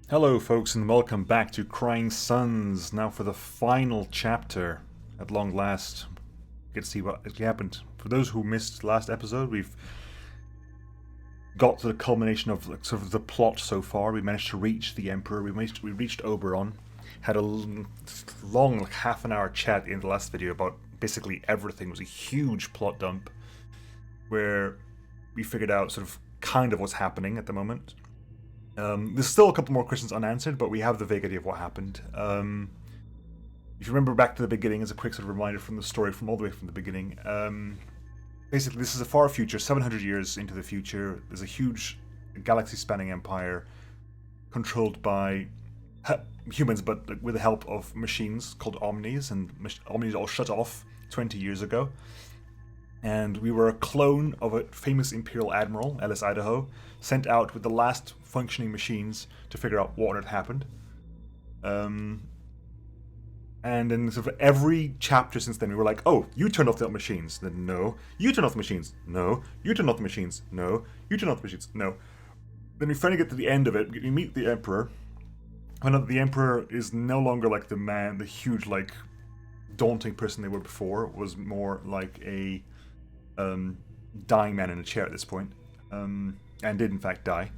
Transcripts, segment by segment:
Hello folks and welcome back to Crying Suns, now for the final chapter. At long last, get to see what actually happened. For those who missed last episode, we've got to the culmination of sort of the plot so far. We managed to reach the Emperor, we reached Oberon, had a long like half an hour chat in the last video about basically everything. It was a huge plot dump where we figured out sort of kind of what's happening at the moment. There's still a couple more questions unanswered, but we have the vague idea of what happened. If you remember back to the beginning, as a quick sort of reminder from the story from all the way from the beginning, basically this is a far future, 700 years into the future. There's a huge galaxy-spanning empire controlled by humans, but with the help of machines called OMNIs, and OMNIs all shut off 20 years ago. And we were a clone of a famous Imperial Admiral, Ellys Idaho, sent out with the last functioning machines to figure out what had happened. And in sort of every chapter since then, we were like, oh, you turned off the machines. Then no. You turned off the machines. No. You turned off the machines. No. You turned off the machines. No. Then we finally get to the end of it. We meet the Emperor. And the Emperor is no longer like the man, the huge, like, daunting person they were before. It was more like a dying man in a chair at this point, and did in fact die.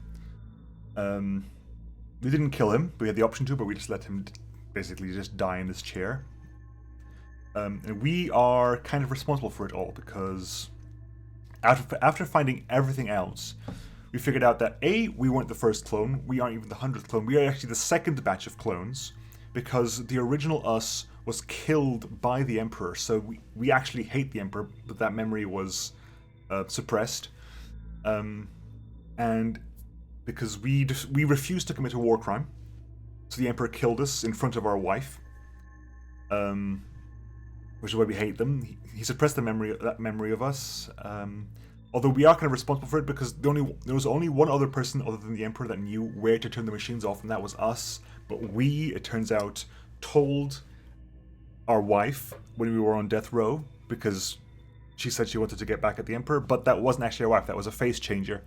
We didn't kill him. We had the option to, but we just let him basically just die in this chair. And we are kind of responsible for it all because after finding everything else, we figured out that A, we weren't the first clone. We aren't even the 100th clone. We are actually the second batch of clones because the original us was killed by the Emperor, so we actually hate the Emperor, but that memory was suppressed. And because we refused to commit a war crime, so the Emperor killed us in front of our wife, which is why we hate them. He suppressed that memory of us, although we are kind of responsible for it because there was only one other person other than the Emperor that knew where to turn the machines off, and that was us. But we, it turns out, told our wife when we were on death row because she said she wanted to get back at the Emperor, but that wasn't actually our wife. That was a face changer,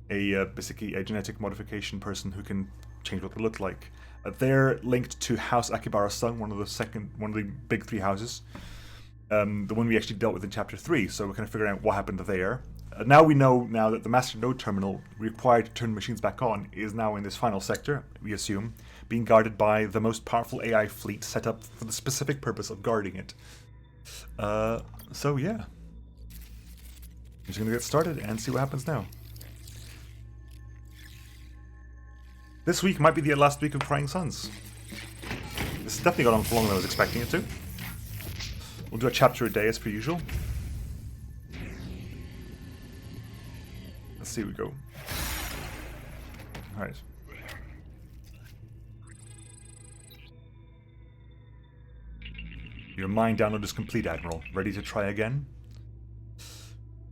basically a genetic modification person who can change what they look like. They're linked to House Akibara's son, one of the big three houses, the one we actually dealt with in chapter 3. So we're kind of figuring out what happened there. Now we know that the master node terminal required to turn machines back on is now in this final sector, we assume, being guarded by the most powerful AI fleet set up for the specific purpose of guarding it. So yeah. I'm just gonna get started and see what happens now. This week might be the last week of Crying Suns. This has definitely gone on for longer than I was expecting it to. We'll do a chapter a day as per usual. Let's see, we go. Alright. Your mind download is complete, Admiral. Ready to try again?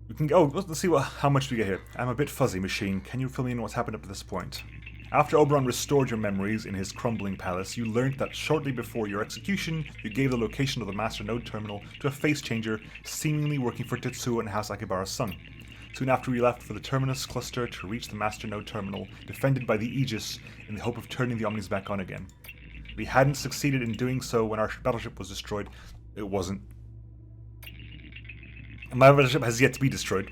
We can go. Let's see how much we get here. I'm a bit fuzzy, machine. Can you fill me in what's happened up to this point? After Oberon restored your memories in his crumbling palace, you learned that shortly before your execution, you gave the location of the Master Node Terminal to a face changer seemingly working for Tetsuo and House Akibara's son. Soon after, we left for the Terminus cluster to reach the Master Node Terminal, defended by the Aegis, in the hope of turning the Omnis back on again. We hadn't succeeded in doing so when our battleship was destroyed. It wasn't. My battleship has yet to be destroyed.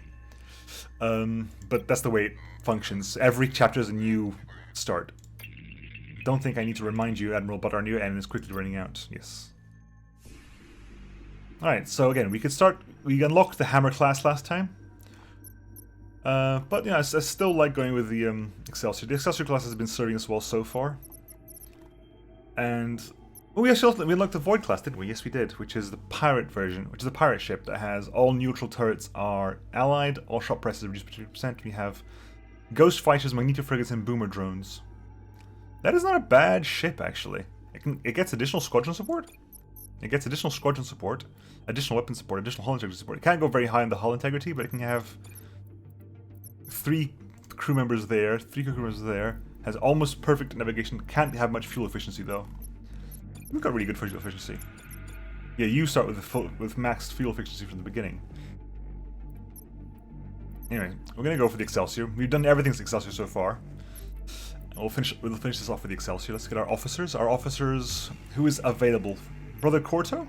But that's the way it functions. Every chapter is a new start. Don't think I need to remind you, Admiral, but our new end is quickly running out. Yes. Alright, so again, we unlocked the Hammer class last time. But yeah, I still like going with the Excelsior. The Excelsior class has been serving us well so far. And we unlocked the Void class, didn't we? Yes, we did, which is the pirate version, which is a pirate ship that has all neutral turrets are allied, all shot prices are reduced by 50%. We have ghost fighters, magneto frigates, and boomer drones. That is not a bad ship, actually. It gets additional squadron support. Additional weapon support, additional hull integrity support. It can't go very high on the hull integrity, but it can have 3 crew members there, has almost perfect navigation, can't have much fuel efficiency though. We've got really good fuel efficiency. Yeah, you start with maxed fuel efficiency from the beginning. Anyway, we're gonna go for the Excelsior. We've done everything as Excelsior so far. We'll finish this off with the Excelsior. Let's get our officers. Our officers, who is available? Brother Corto,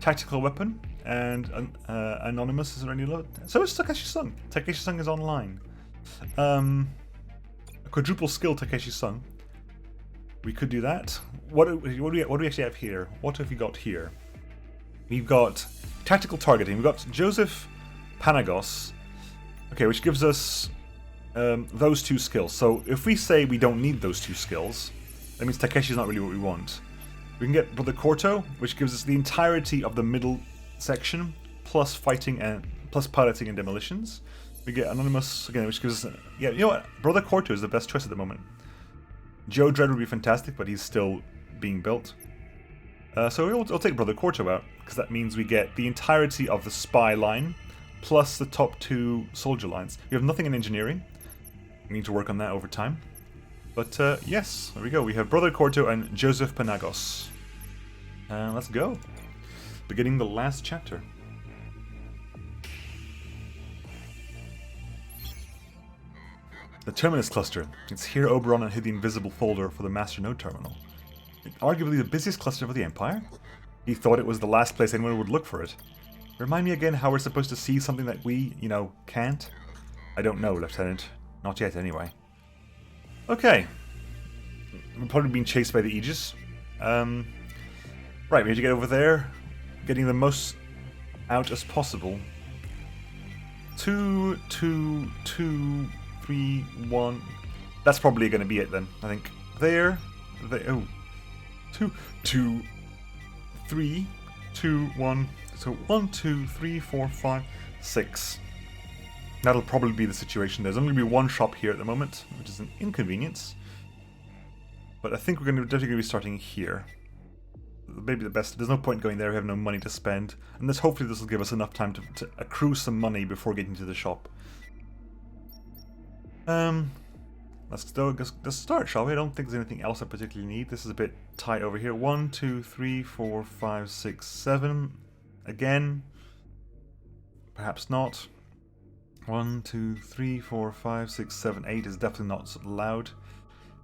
tactical weapon, and anonymous. Is there any load? So is Takeshi-sung. Takeshi-sung is online. A quadruple skill Takeshi-sung. We could do that. What do we actually have here? What have we got here? We've got tactical targeting. We've got Joseph Panagos. Okay, which gives us those two skills. So if we say we don't need those two skills, that means Takeshi's not really what we want. We can get Brother Corto, which gives us the entirety of the middle section, plus fighting and plus piloting and demolitions. We get Anonymous again, which gives us yeah. You know what? Brother Corto is the best choice at the moment. Joe Dredd would be fantastic, but he's still being built. So we'll take Brother Corto out, because that means we get the entirety of the spy line, plus the top two soldier lines. We have nothing in engineering. We need to work on that over time. But yes, there we go. We have Brother Corto and Joseph Panagos. Let's go. Beginning the last chapter. The Terminus Cluster. It's here Oberon hid the invisible folder for the Master Node Terminal. Arguably the busiest cluster of the Empire? He thought it was the last place anyone would look for it. Remind me again how we're supposed to see something that we, can't? I don't know, Lieutenant. Not yet, anyway. Okay. We're probably being chased by the Aegis. Right, we need to get over there. Getting the most out as possible. 2, 2, 2, 3, 1. That's probably going to be it then, I think. There. Oh. 2, 2, 3, 2, 1. So 1, 2, 3, 4, 5, 6. That'll probably be the situation. There's only going to be one shop here at the moment, which is an inconvenience. But I think we're definitely going to be starting here. Maybe the best. There's no point going there. We have no money to spend. And hopefully this will give us enough time to accrue some money before getting to the shop. Let's start, shall we? I don't think there's anything else I particularly need. This is a bit tight over here. 1, 2, 3, 4, 5, 6, 7. Again. Perhaps not. 1, 2, 3, 4, 5, 6, 7, 8 is definitely not allowed.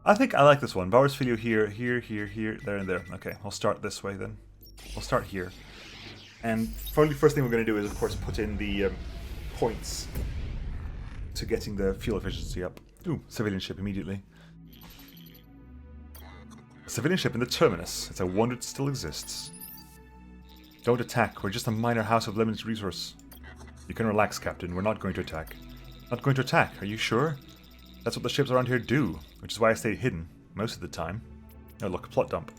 I think I like this one. Bowers Filio here, here, here, here, there, and there. Okay, I'll start this way then. We'll start here. And first thing we're going to do is, of course, put in the points to getting the fuel efficiency up. Ooh, civilian ship immediately. A civilian ship in the Terminus. It's a wonder it still exists. Don't attack. We're just a minor house of limited resource. You can relax, Captain. We're not going to attack. Not going to attack, are you sure? That's what the ships around here do, which is why I stay hidden, most of the time. Oh look, plot dump.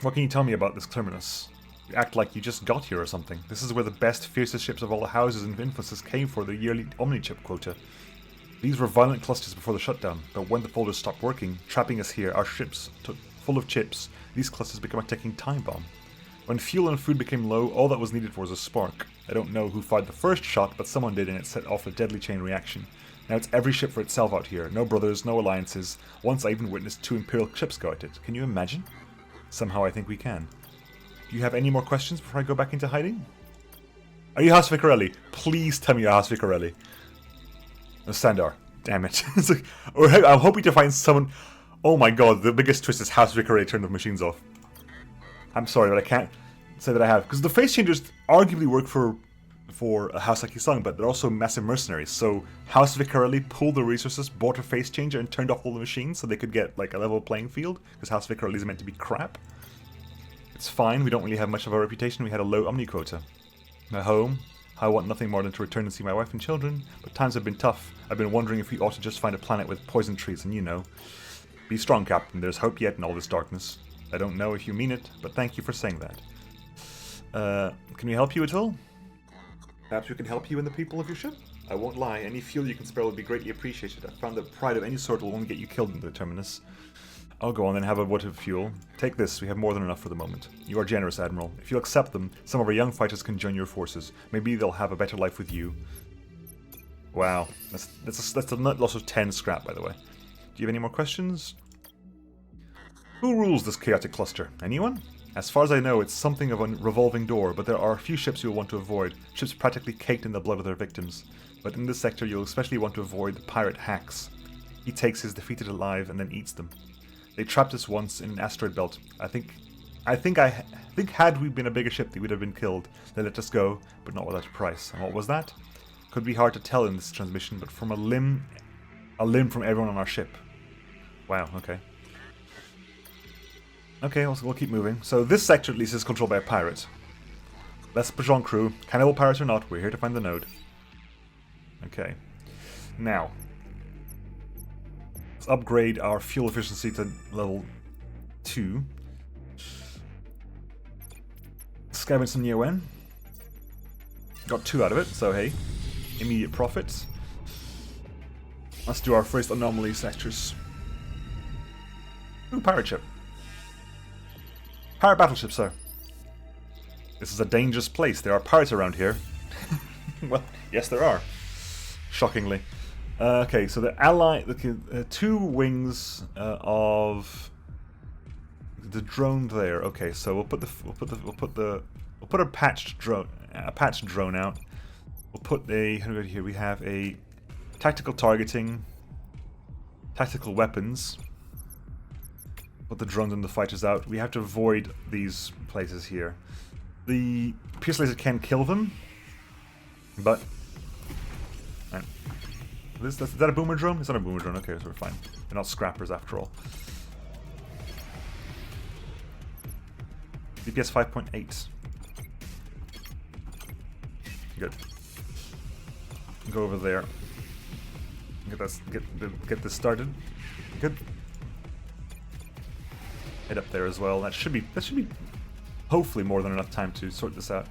What can you tell me about this Terminus? You act like you just got here or something. This is where the best, fiercest ships of all the houses in Infosys came for the yearly OMNI chip quota. These were violent clusters before the shutdown, but when the folders stopped working, trapping us here, our ships full of chips, these clusters became a ticking time bomb. When fuel and food became low, all that was needed was a spark. I don't know who fired the first shot, but someone did and it set off a deadly chain reaction. Now it's every ship for itself out here. No brothers, no alliances. Once I even witnessed 2 Imperial ships go at it. Can you imagine? Somehow I think we can. Do you have any more questions before I go back into hiding? Are you House Vicarelli? Please tell me you're House Vicarelli. No, Sandar. Damn it. It's like, I'm hoping to find someone... Oh my god, the biggest twist is House Vicarelli turned the machines off. I'm sorry, but I can't say that I have. Because the face changers arguably work for a house like Kisung, but they're also massive mercenaries. So House Vicarelli pulled the resources, bought a face changer, and turned off all the machines so they could get like a level playing field. Because House Vicarelli is meant to be crap. It's fine. We don't really have much of a reputation. We had a low OMNI quota. My home. I want nothing more than to return and see my wife and children. But times have been tough. I've been wondering if we ought to just find a planet with poison trees, and you know. Be strong, Captain. There's hope yet in all this darkness. I don't know if you mean it, but thank you for saying that. Can we help you at all? Perhaps we can help you and the people of your ship? I won't lie, any fuel you can spare would be greatly appreciated. I found that pride of any sort will only get you killed in the Terminus. I'll go on then, have a what of fuel. Take this, we have more than enough for the moment. You are generous, Admiral. If you'll accept them, some of our young fighters can join your forces. Maybe they'll have a better life with you. Wow, that's a net loss of 10 scrap, by the way. Do you have any more questions? Who rules this chaotic cluster? Anyone? As far as I know, it's something of a revolving door, but there are a few ships you'll want to avoid, ships practically caked in the blood of their victims. But in this sector, you'll especially want to avoid the pirate hacks. He takes his defeated alive and then eats them. They trapped us once in an asteroid belt. I think had we been a bigger ship, they would have been killed. They let us go, but not without a price. And what was that? Could be hard to tell in this transmission, but from a limb from everyone on our ship. Wow, okay. Okay, we'll keep moving. So this sector at least is controlled by a pirate. Less Bajon crew. Cannibal pirates or not, we're here to find the node. Okay. Now, let's upgrade our fuel efficiency to level 2. Scavenge some Neo-N. Got 2 out of it, so hey. Immediate profits. Let's do our first anomaly sectors. Ooh, pirate ship. Pirate battleship, sir. This is a dangerous place. There are pirates around here. Well, yes, there are. Shockingly. Okay, so the ally, the 2 wings of the drone there. Okay, so we'll put a patched drone out. We'll put a, how do we go here? We have a tactical targeting, tactical weapons. Put the drones and the fighters out. We have to avoid these places here. The pierce laser can kill them, but is that a boomer drone? It's not a boomer drone. Okay, so we're fine. They're not scrappers after all. DPS 5.8. Good. Go over there. Get this started. Good. Head up there as well. That should be hopefully more than enough time to sort this out.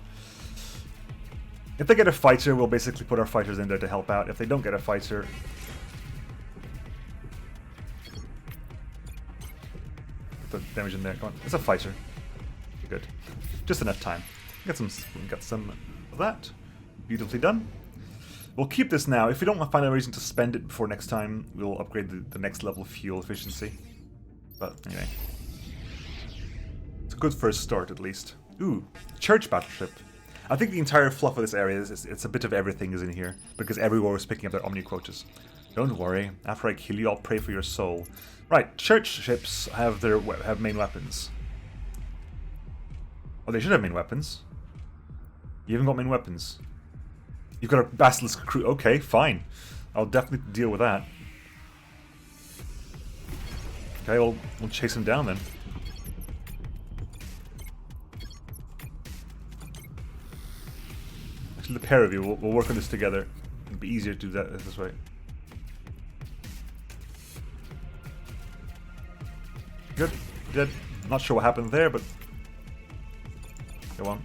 If they get a fighter, we'll basically put our fighters in there to help out. If they don't get a fighter, put the damage in there. Come on, it's a fighter. Good. Just enough time. Got some of that. Beautifully done. We'll keep this now. If we don't find a reason to spend it before next time, we'll upgrade the next level of fuel efficiency. But anyway. It's a good first start, at least. Ooh, church battleship. I think the entire fluff of this area is it's a bit of everything is in here, because everyone was picking up their Omni quotas. Don't worry, after I kill you, I'll pray for your soul. Right, church ships have main weapons. Oh, they should have main weapons. You haven't got main weapons. You've got a Basilisk crew. Okay, fine. I'll definitely deal with that. Okay, we'll chase him down then. Actually, the pair of you, we'll work on this together. It'll be easier to do that this way. Good. Good. Not sure what happened there, but go on.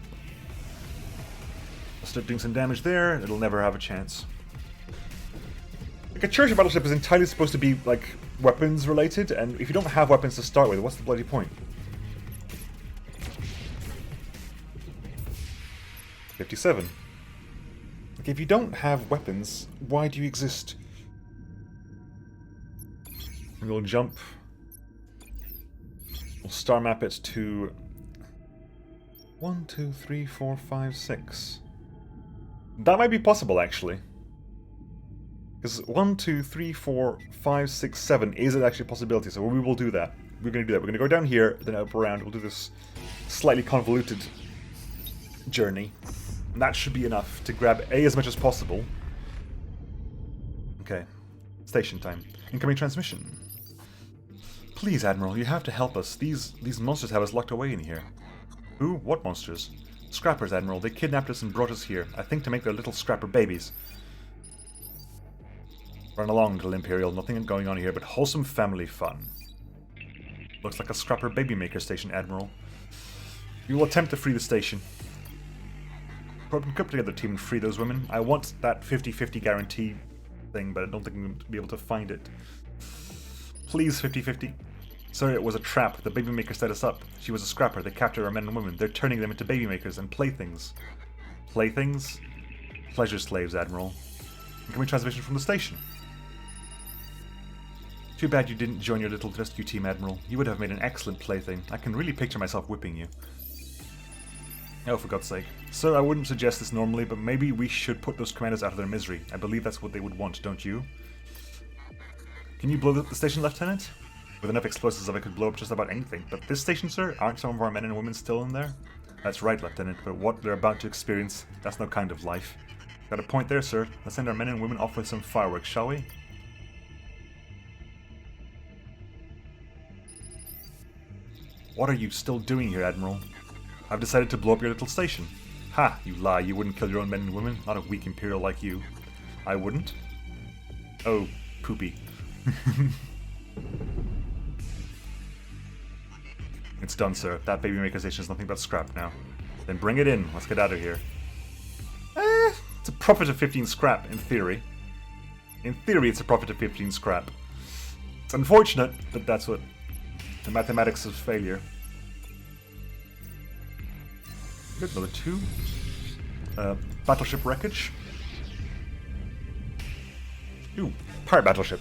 I'll start doing some damage there. It'll never have a chance. Like a church battleship is entirely supposed to be like weapons related, and if you don't have weapons to start with, what's the bloody point? 57. Like if you don't have weapons, why do you exist? And we'll jump. We'll star map it to 1, 2, 3, 4, 5, 6. That might be possible, actually. Because 1, 2, 3, 4, 5, 6, 7 is actually a possibility, so we will do that. We're going to do that. We're going to go down here, then up around. We'll do this slightly convoluted journey. And that should be enough to grab A as much as possible. Okay. Station time. Incoming transmission. Please, Admiral, you have to help us. These monsters have us locked away in here. Who? What monsters? Scrappers, Admiral. They kidnapped us and brought us here. I think to make their little scrapper babies. Run along, little Imperial. Nothing going on here but wholesome family fun. Looks like a scrapper baby maker station, Admiral. You will attempt to free the station. Put together a team and free those women. I want that 50-50 guarantee thing, but I don't think I'm going to be able to find it. Please, 50-50. Sorry, it was a trap. The baby maker set us up. She was a scrapper. They captured our men and women. They're turning them into baby makers and playthings. Playthings? Pleasure slaves, Admiral. Incoming transmission from the station. Too bad you didn't join your little rescue team, Admiral. You would have made an excellent plaything. I can really picture myself whipping you. Oh, for God's sake. Sir, I wouldn't suggest this normally, but maybe we should put those commanders out of their misery. I believe that's what they would want, don't you? Can Can you blow the station, Lieutenant? With enough explosives, I could blow up just about anything. But this station, sir? Aren't some of our men and women still in there? That's right, Lieutenant, but what they're about to experience, that's no kind of life. Got a point there, sir. Let's send our men and women off with some fireworks, shall we? What are you still doing here, Admiral? I've decided to blow up your little station. Ha! You lie, you wouldn't kill your own men and women, not a weak Imperial like you. I wouldn't? Oh, poopy. It's done, sir. That baby maker station is nothing but scrap now. Then bring it in. Let's get out of here. It's a profit of 15 scrap, in theory. In theory, it's a profit of 15 scrap. It's unfortunate, but that's what the mathematics of failure. Good, another 2. Battleship wreckage. Ooh, pirate battleship.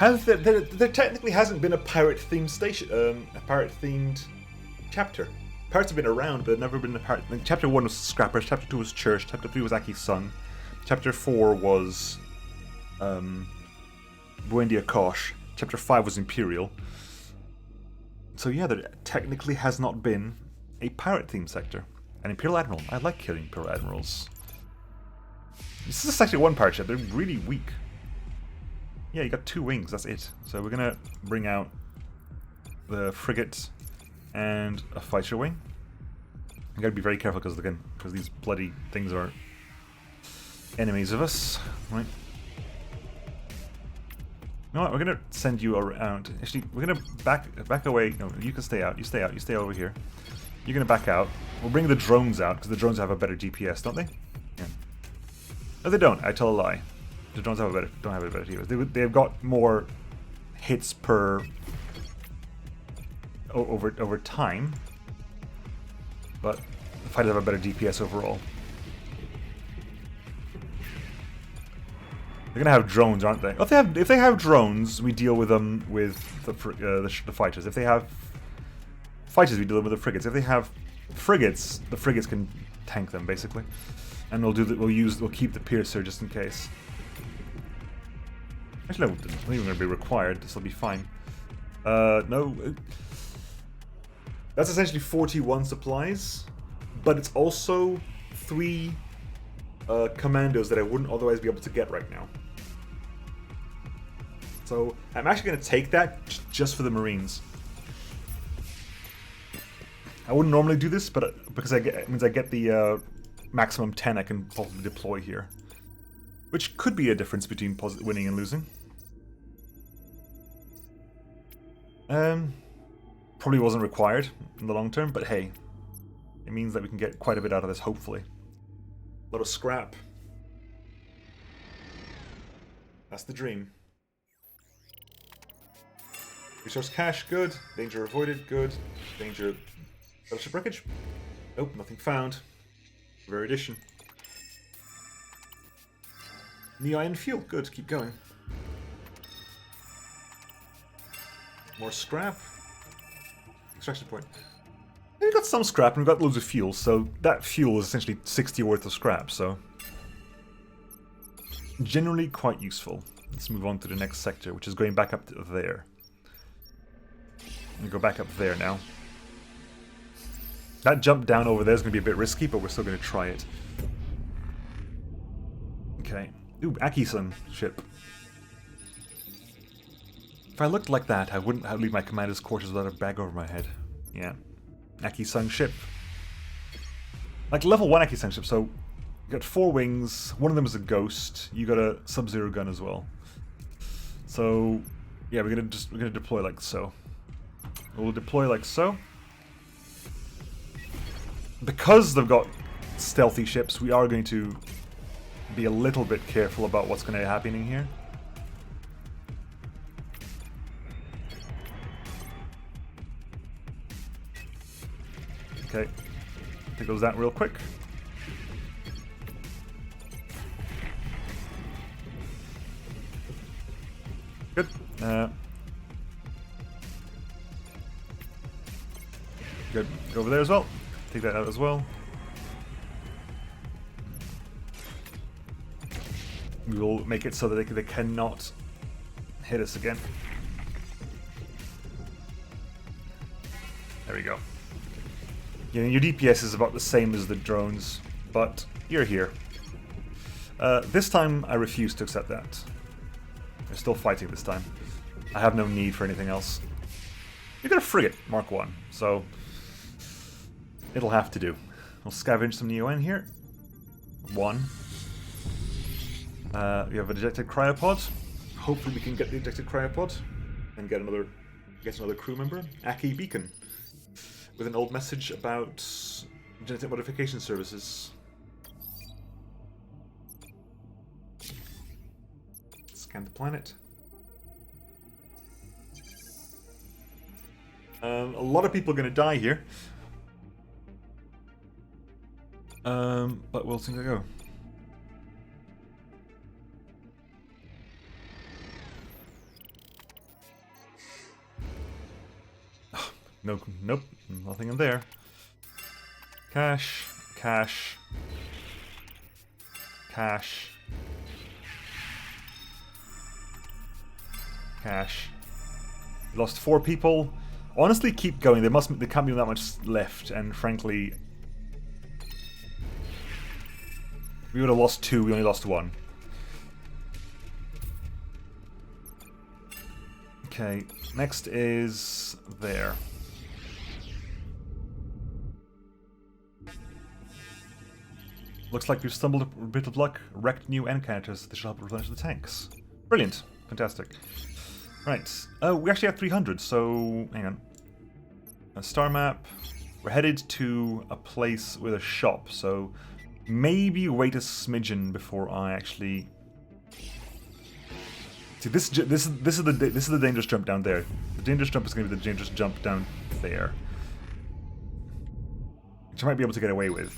There technically hasn't been a pirate-themed station, a pirate-themed chapter. Pirates have been around, but they've never been a pirate. Chapter 1 was Scrappers, Chapter 2 was Church, Chapter 3 was Aki's Son, Chapter 4 was Buendia Kosh, Chapter 5 was Imperial. So yeah, there technically has not been a pirate-themed sector. An Imperial Admiral. I like killing Imperial Admirals. This is actually one pirate ship. They're really weak. Yeah, you got 2 wings, that's it. So we're gonna bring out the frigate and a fighter wing. You gotta be very careful because these bloody things are enemies of us, right? You know what? We're gonna send you around. Actually, we're gonna back away. No, you can stay out. You stay out. You stay over here. You're gonna back out. We'll bring the drones out because the drones have a better GPS, don't they? Yeah. No, they don't. I tell a lie. The drones don't have a better GPS. They've got more hits per over time, but the fighters have a better DPS overall. They're gonna have drones, aren't they? If they have drones, we deal with them with the fighters. If they have fighters, we deal with the frigates. If they have frigates, the frigates can tank them basically, and we'll keep the piercer just in case. Actually, no, it's not even going to be required. This will be fine. No. That's essentially 41 supplies, but it's also 3 commandos that I wouldn't otherwise be able to get right now. So I'm actually going to take that just for the Marines. I wouldn't normally do this, but because it means I get the maximum 10 I can possibly deploy here. Which could be a difference between winning and losing. Probably wasn't required in the long term, but hey, it means that we can get quite a bit out of this, hopefully. A lot of scrap. That's the dream. Resource cache, good. Danger avoided, good. Danger... Battleship wreckage? Nope, nothing found. Rare edition. Neo-ion fuel, good, keep going. More scrap. Extraction point. We've got some scrap and we've got loads of fuel, so that fuel is essentially 60 worth of scrap, so... generally quite useful. Let's move on to the next sector, which is going back up to there. We go back up there now. That jump down over there is going to be a bit risky, but we're still going to try it. Okay. Ooh, Aki-san ship. If I looked like that, I wouldn't leave my commander's quarters without a bag over my head. Yeah. Aki-san ship. Like level 1 Aki-san ship, so you got 4 wings, one of them is a ghost, you got a sub-zero gun as well. So yeah, we're gonna deploy like so. We'll deploy like so. Because they've got stealthy ships, we are going to be a little bit careful about what's going to be happening here. Okay, take those out real quick. Good. Good. Go over there as well. Take that out as well. We will make it so that they cannot hit us again. There we go. Yeah, your DPS is about the same as the drones, but you're here. This time I refuse to accept that. They're still fighting this time. I have no need for anything else. You got a frigate, Mark 1, so it'll have to do. We'll scavenge some Neo-N here. 1. We have a ejected cryopod. Hopefully we can get the ejected cryopod and get another crew member. Aki Beacon with an old message about genetic modification services. Scan the planet. A lot of people are going to die here. But we'll see how they go. No, nope, nothing in there. Cash, cash, cash, cash. We lost 4 people. Honestly, keep going. There can't be that much left, and frankly, we would have lost 2. We only lost 1. Okay, next is there. Looks like we've stumbled a bit of luck. Wrecked new encounters that should help replenish the tanks. Brilliant. Fantastic. Right. Oh, we actually have 300, so hang on. A star map. We're headed to a place with a shop, so maybe wait a smidgen before I actually... See, this is the dangerous jump down there. The dangerous jump is going to be the dangerous jump down there, which I might be able to get away with.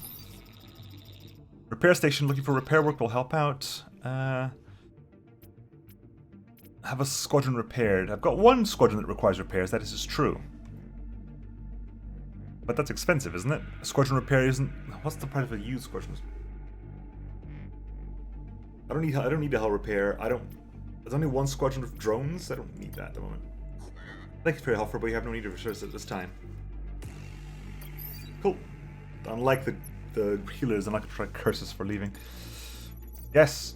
Repair station, looking for repair work will help out. Have a squadron repaired. I've got 1 squadron that requires repairs, that is true. But that's expensive, isn't it? A squadron repair isn't... What's the price of a used squadron? I don't need a hull repair. There's only 1 squadron of drones. I don't need that at the moment. Thank you for your offer, but you have no need of service at this time. Cool. Unlike the healers, I'm not going to try curses for leaving. Yes.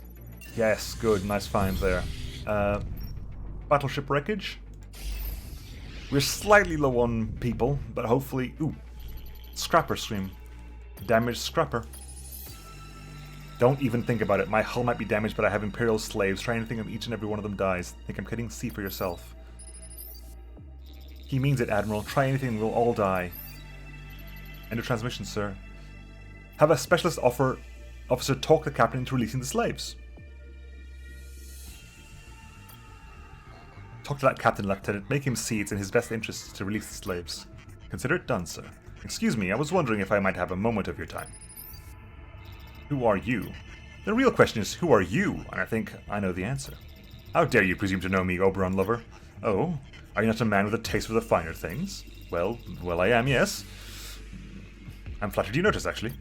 Yes, good. Nice find there. Battleship wreckage. We're slightly low on people, but hopefully... Ooh. Scrapper stream. Damaged scrapper. Don't even think about it. My hull might be damaged, but I have Imperial slaves. Try anything and each and every one of them dies. Think I'm kidding? See for yourself. He means it, Admiral. Try anything and we'll all die. End of transmission, sir. Have a specialist officer talk the captain into releasing the slaves. Talk to that captain, Lieutenant. Make him see it's in his best interests to release the slaves. Consider it done, sir. Excuse me, I was wondering if I might have a moment of your time. Who are you? The real question is, who are you? And I think I know the answer. How dare you presume to know me, Oberon lover? Oh, are you not a man with a taste for the finer things? Well, I am, yes. I'm flattered you notice, actually.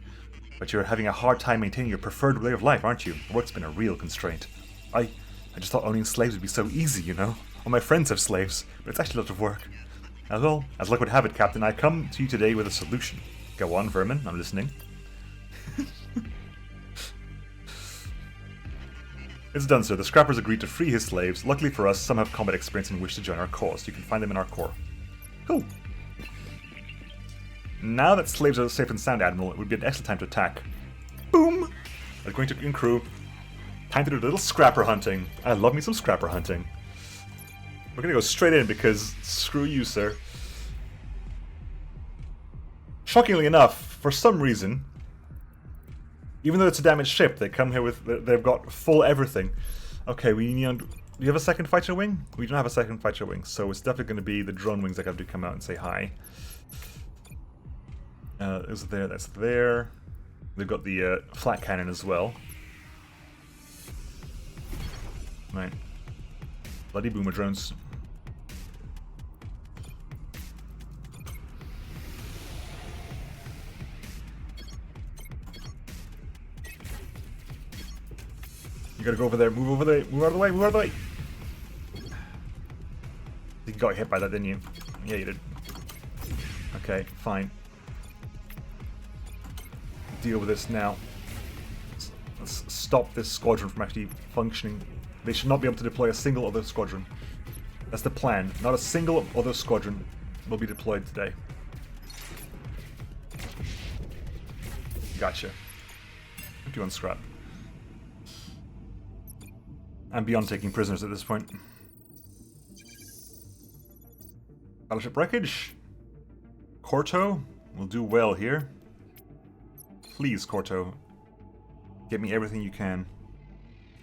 But you're having a hard time maintaining your preferred way of life, aren't you? Work's been a real constraint. I just thought owning slaves would be so easy, you know? All my friends have slaves, but it's actually a lot of work. Well, as luck would have it, Captain, I come to you today with a solution. Go on, Vermin, I'm listening. It's done, sir. The scrappers agreed to free his slaves. Luckily for us, some have combat experience and wish to join our cause. You can find them in our corps. Cool. Now that slaves are safe and sound, Admiral, it would be an excellent time to attack. Boom! We're going to in crew. Time to do a little scrapper hunting. I love me some scrapper hunting. We're gonna go straight in because screw you, sir. Shockingly enough, for some reason, even though it's a damaged ship, they come here with... They've got full everything. Okay, we need... Do you have a second fighter wing? We don't have a second fighter wing, so it's definitely going to be the drone wings that have to come out and say hi. Is there? That's there. They've got the flat cannon as well. Right. Bloody boomer drones. You gotta go over there. Move over there. Move out of the way. Move out of the way. You got hit by that, didn't you? Yeah, you did. Okay, fine. Deal with this now. Let's stop this squadron from actually functioning. They should not be able to deploy a single other squadron. That's the plan. Not a single other squadron will be deployed today. Gotcha. 51 scrap. I'm beyond taking prisoners at this point. Battleship wreckage. Corto will do well here. Please, Corto. Get me everything you can.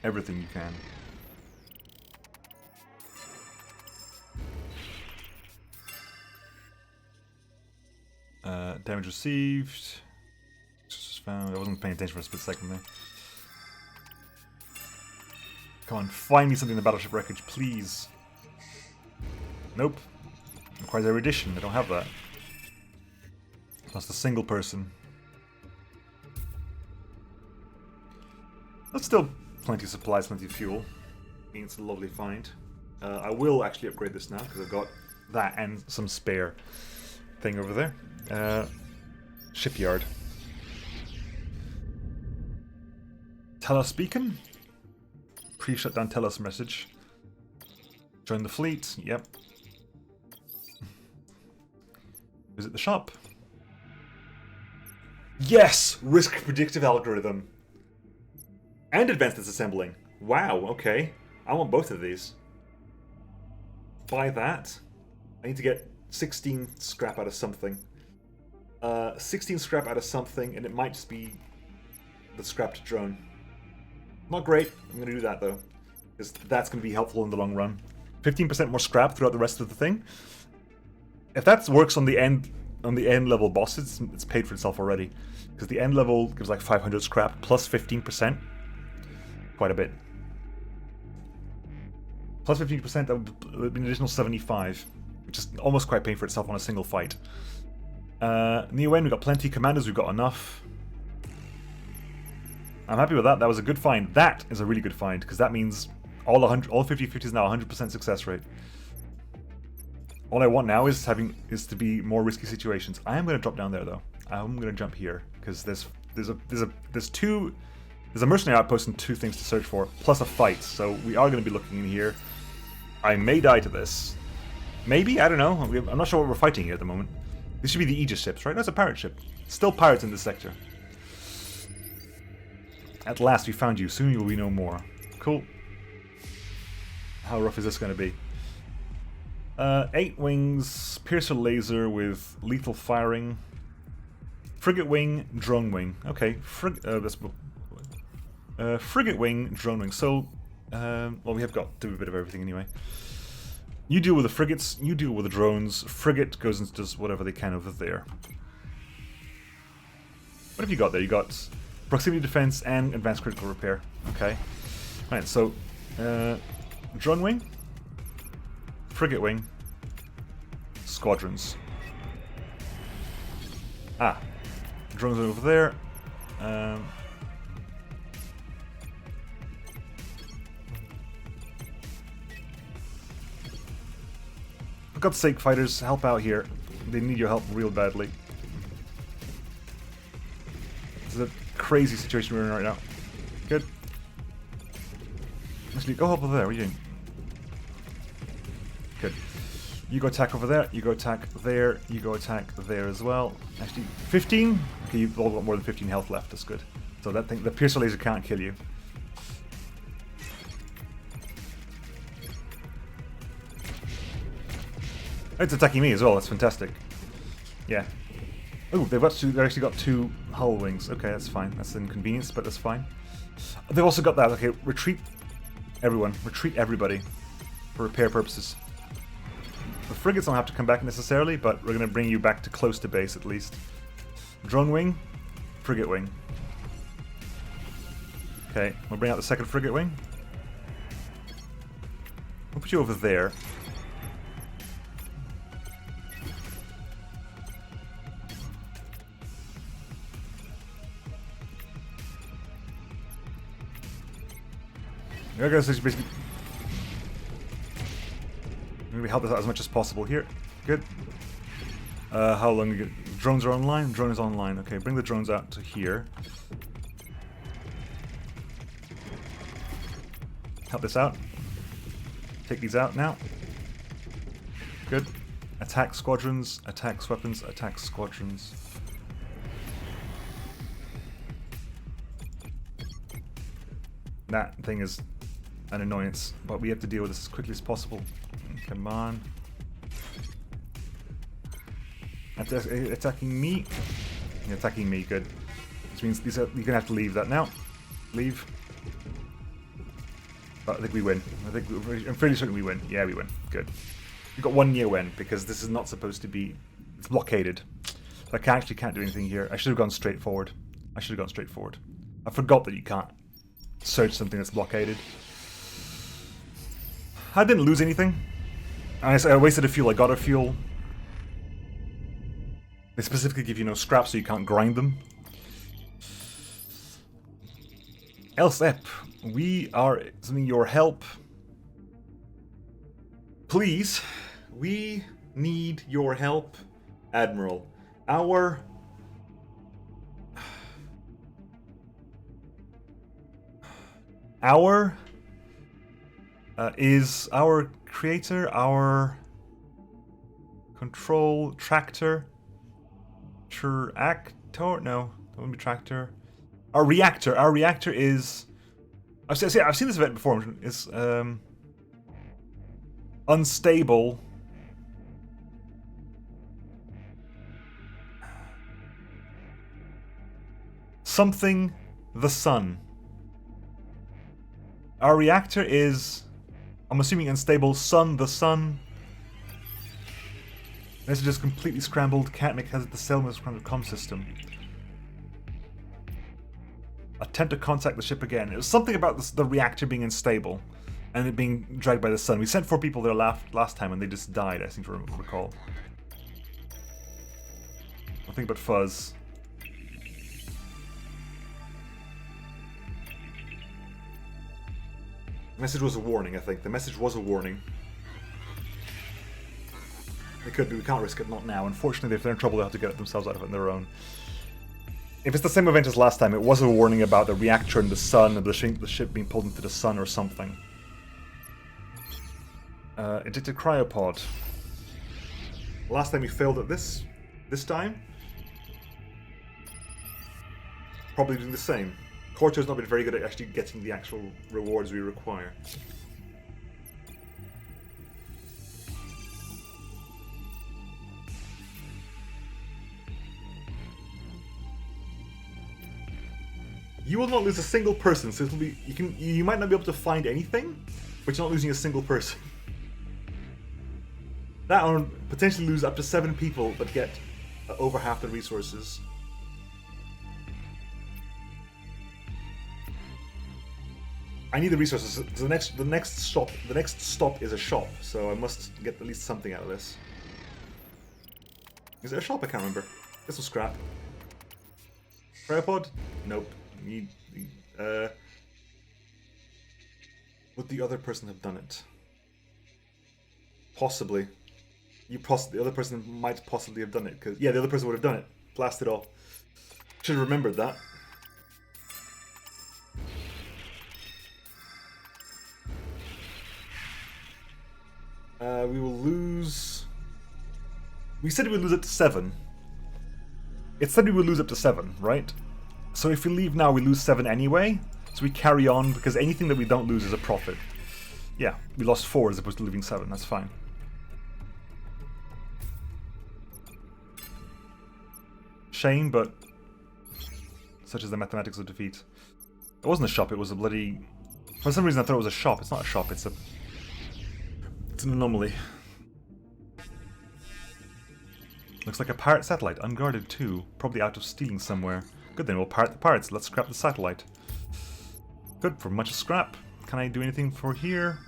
Everything you can. Damage received. Just found. I wasn't paying attention for a split second there. Come on, find me something in the battleship wreckage, please. Nope. Requires erudition. I don't have that. That's a single person. That's still plenty of supplies, plenty of fuel. I mean, it's a lovely find. I will actually upgrade this now because I've got that and some spare thing over there. Shipyard. Telos beacon. Pre-shutdown Telos message. Join the fleet. Yep. Visit the shop. Yes! Risk predictive algorithm. And advanced disassembling. Wow, okay. I want both of these. Buy that. I need to get 16 scrap out of something. 16 scrap out of something, and it might just be the scrapped drone. Not great. I'm going to do that, though. Because that's going to be helpful in the long run. 15% more scrap throughout the rest of the thing. If that works on the end level bosses, it's paid for itself already. Because the end level gives like 500 scrap plus 15%. Quite a bit. Plus 15%, that would be an additional 75. Which is almost quite paying for itself on a single fight. Neo-N, we've got plenty. Commanders, we've got enough. I'm happy with that. That was a good find. That is a really good find, because that means all 50/50 is now 100% success rate. All I want now is to be more risky situations. I am going to drop down there though. I'm going to jump here because there's a mercenary outpost and 2 things to search for, plus a fight. So we are going to be looking in here. I may die to this. Maybe, I don't know. I'm not sure what we're fighting here at the moment. This should be the Aegis ships, right? That's a pirate ship. Still pirates in this sector. At last we found you. Soon you will know more. Cool. How rough is this going to be? 8 wings, piercer laser with lethal firing, frigate wing, drone wing. Okay, frigate wing, drone wing. So, well, we have got to do a bit of everything anyway. You deal with the frigates, you deal with the drones. Frigate goes and does whatever they can over there. What have you got there? You got proximity defense and advanced critical repair. Okay. Alright, so, drone wing. Frigate wing. Squadrons. Ah. Drones over there. For God's sake, fighters, help out here. They need your help real badly. This is a crazy situation we're in right now. Good. Actually, go up over there. What are you doing? Good. You go attack over there, you go attack there, you go attack there as well. Actually, 15? Okay, you've all got more than 15 health left, that's good. So that thing, the piercer laser can't kill you. It's attacking me as well, that's fantastic. Yeah. Oh, they've actually got 2 hull wings. Okay, that's fine. That's an inconvenience, but that's fine. They've also got that. Okay, retreat everyone. Retreat everybody. For repair purposes. The frigates don't have to come back necessarily, but we're going to bring you back to close to base at least. Drone wing, frigate wing. Okay, we'll bring out the second frigate wing. We'll put you over there. We're going to basically maybe help us out as much as possible here. Good. How long? Drones are online? Drone is online. Okay, bring the drones out to here. Help this out. Take these out now. Good. Attack squadrons, attack weapons, attack squadrons. That thing is an annoyance, but we have to deal with this as quickly as possible. Come on. Attacking me. You're attacking me, good. Which means these are, you're gonna have to leave that now. Leave. But I think we win. I'm fairly certain we win. Yeah, we win. Good. We've got 1 near win because this is not supposed to be. It's blockaded. So I actually can't do anything here. I should have gone straight forward. I forgot that you can't search something that's blockaded. I didn't lose anything. I wasted a fuel. I got a fuel. They specifically give you no scrap, so you can't grind them. Elsep, we are sending your help. Please, we need your help, Admiral. Our is our creator, our control tractor. Tractor? No, that wouldn't be tractor. Our reactor is. I've seen this event before. It's unstable. Something the sun. Our reactor is, I'm assuming, unstable. Sun the sun. This is just completely scrambled. Can't make heads of the cell with a scrambled comm system. Attempt to contact the ship again. It was something about the reactor being unstable and it being dragged by the sun. We sent 4 people there last time and they just died, I seem to recall. Nothing but fuzz. The message was a warning, I think. The message was a warning. It could be, we can't risk it, not now. Unfortunately, if they're in trouble, they'll have to get it themselves out of it on their own. If it's the same event as last time, it was a warning about the reactor and the sun, and the ship being pulled into the sun or something. Addicted cryopod. Last time we failed at this time? Probably doing the same. Corto's not been very good at actually getting the actual rewards we require. You will not lose a single person, so it'll be you might not be able to find anything, but you're not losing a single person. That or potentially lose up to 7 people, but get over half the resources. I need the resources. The next stop is a shop, so I must get at least something out of this. Is there a shop? I can't remember. This was scrap. Cryopod? Nope. Would the other person have done it? Possibly. The other person might possibly have done it, because yeah, the other person would have done it. Blast it off. Should have remembered that. We will lose. We said we would lose up to 7. It said we would lose up to 7, right? So if we leave now, we lose 7 anyway. So we carry on, because anything that we don't lose is a profit. Yeah, we lost 4 as opposed to losing 7. That's fine. Shame, but such is the mathematics of defeat. It wasn't a shop, it was a bloody... For some reason I thought it was a shop. It's not a shop, it's an anomaly. Looks like a pirate satellite, unguarded too. Probably out of stealing somewhere. Good then, we'll pirate the pirates. Let's scrap the satellite. Good, for much scrap. Can I do anything for here?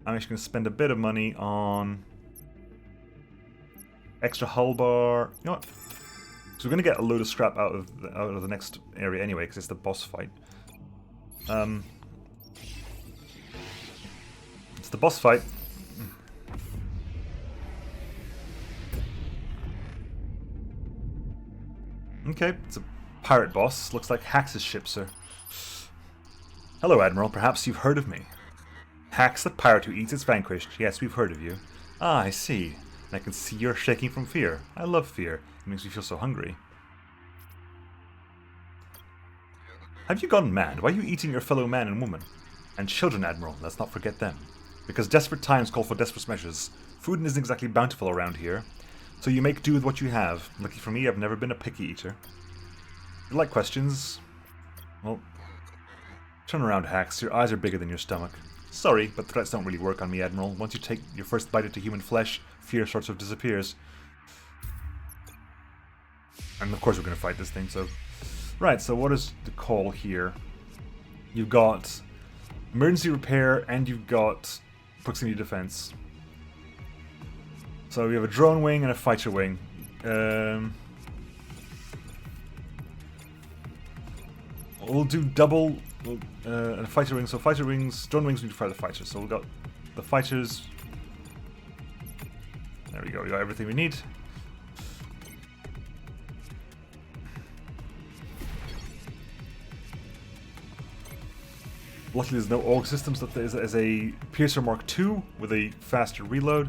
I'm actually going to spend a bit of money on extra hull bar. You know what? So we're going to get a load of scrap out of the next area anyway, because it's the boss fight. the boss fight. Okay, it's a pirate boss. Looks like Hax's ship, sir. Hello, Admiral. Perhaps you've heard of me. Hax, the pirate who eats its vanquished. Yes, we've heard of you. Ah, I see. And I can see you're shaking from fear. I love fear. It makes me feel so hungry. Have you gone mad? Why are you eating your fellow man and woman? And children, Admiral. Let's not forget them. Because desperate times call for desperate measures. Food isn't exactly bountiful around here. So you make do with what you have. Lucky for me, I've never been a picky eater. You like questions? Well, turn around, Hax. Your eyes are bigger than your stomach. Sorry, but threats don't really work on me, Admiral. Once you take your first bite into human flesh, fear sort of disappears. And of course we're going to fight this thing, so... Right, so what is the call here? You've got emergency repair and you've got proximity defense. So we have a drone wing and a fighter wing. We'll do double and a fighter wing. So fighter wings, drone wings, we need to fire the fighters. So we've got the fighters. There we go. We got everything we need. Luckily, there's no AUG systems. That there's a Piercer Mark II with a faster reload.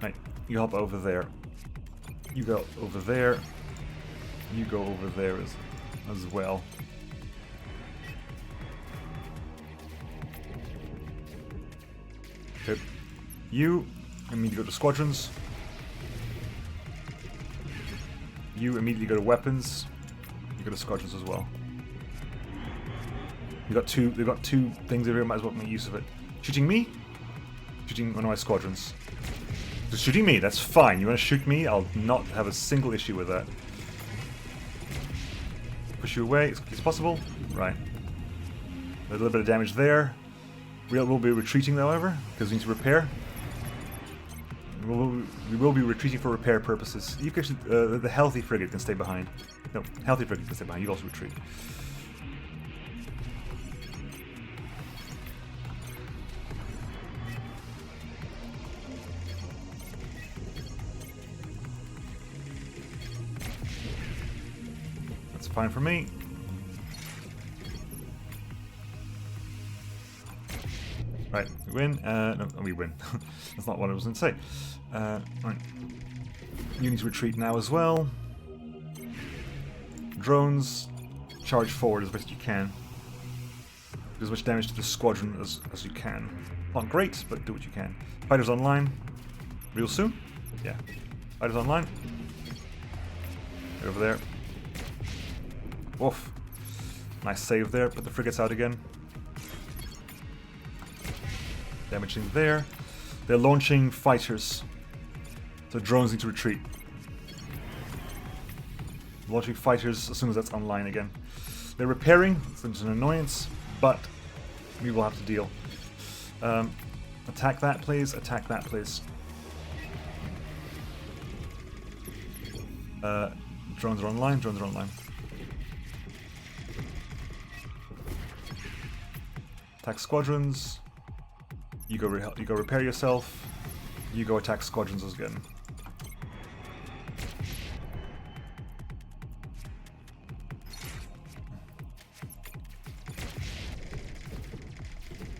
Right, you hop over there. You go over there. You go over there as well. Okay. You immediately go to squadrons. You immediately go to weapons. You go to squadrons as well. They've got two things over here, might as well make use of it. Shooting me? Shooting one of my squadrons. Just shooting me, that's fine. You want to shoot me? I'll not have a single issue with that. Push you away as quickly as possible. Right. A little bit of damage there. We'll be retreating, however, because we need to repair. We will be retreating for repair purposes. You can actually, the healthy frigate can stay behind. No, healthy frigate can stay behind. You also retreat. That's fine for me. Right, we win. No, we win. That's not what I was going to say. Right. You need to retreat now as well. Drones, charge forward as best you can. Do as much damage to the squadron as you can. Not great, but do what you can. Fighters online. Real soon? Yeah. Fighters online. Right over there. Woof. Nice save there. Put the frigates out again. Damaging there. They're launching fighters. So drones need to retreat. Launching fighters as soon as that's online again. They're repairing, so it's an annoyance, but we will have to deal. Attack that, please. Attack that, please. Drones are online. Drones are online. Attack squadrons. You go repair yourself. You go attack squadrons again.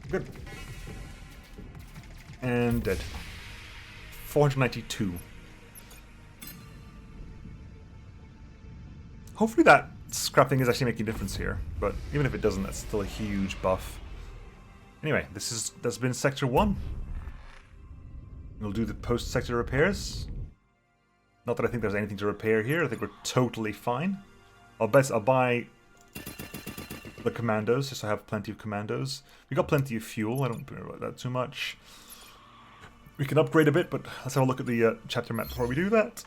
Good. And dead. 492. Hopefully that scrap thing is actually making a difference here, but even if it doesn't, that's still a huge buff. Anyway, that's been Sector 1. We'll do the post-sector repairs. Not that I think there's anything to repair here. I think we're totally fine. I'll buy the commandos, just so I have plenty of commandos. We got plenty of fuel. I don't care about that too much. We can upgrade a bit, but let's have a look at the chapter map before we do that.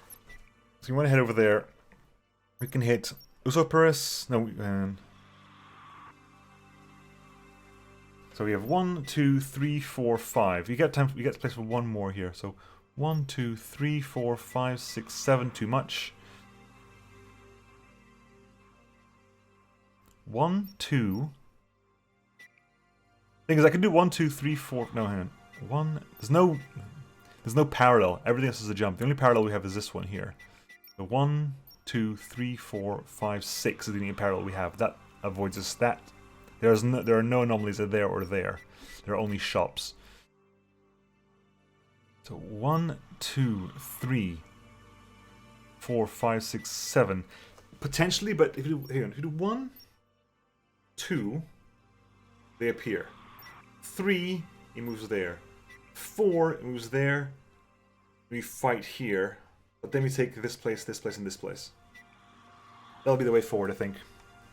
So you want to head over there. We can hit Usoparis. No, so we have 1, 2, 3, 4, 5. We get time. We get place for one more here. So 1, 2, 3, 4, 5, 6, 7. Too much. 1, 2. Thing is, I can do 1, 2, 3, 4. No, hang on. There's no parallel. Everything else is a jump. The only parallel we have is this one here. The 1, 2, 3, 4, 5, 6 is the only parallel we have. That avoids us. That there are no anomalies there or there. There are only shops. So 1, 2, 3, 4, 5, 6, 7. Potentially, but if you do 1, 2, they appear. 3, he moves there. 4, it moves there. We fight here. But then we take this place, and this place. That'll be the way forward, I think.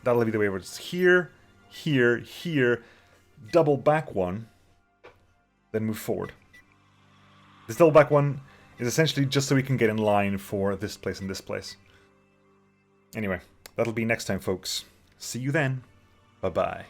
That'll be the way forward. It's here, here, here. Double back one. Then move forward. This double back one is essentially just so we can get in line for this place and this place. Anyway, that'll be next time, folks. See you then. Bye-bye.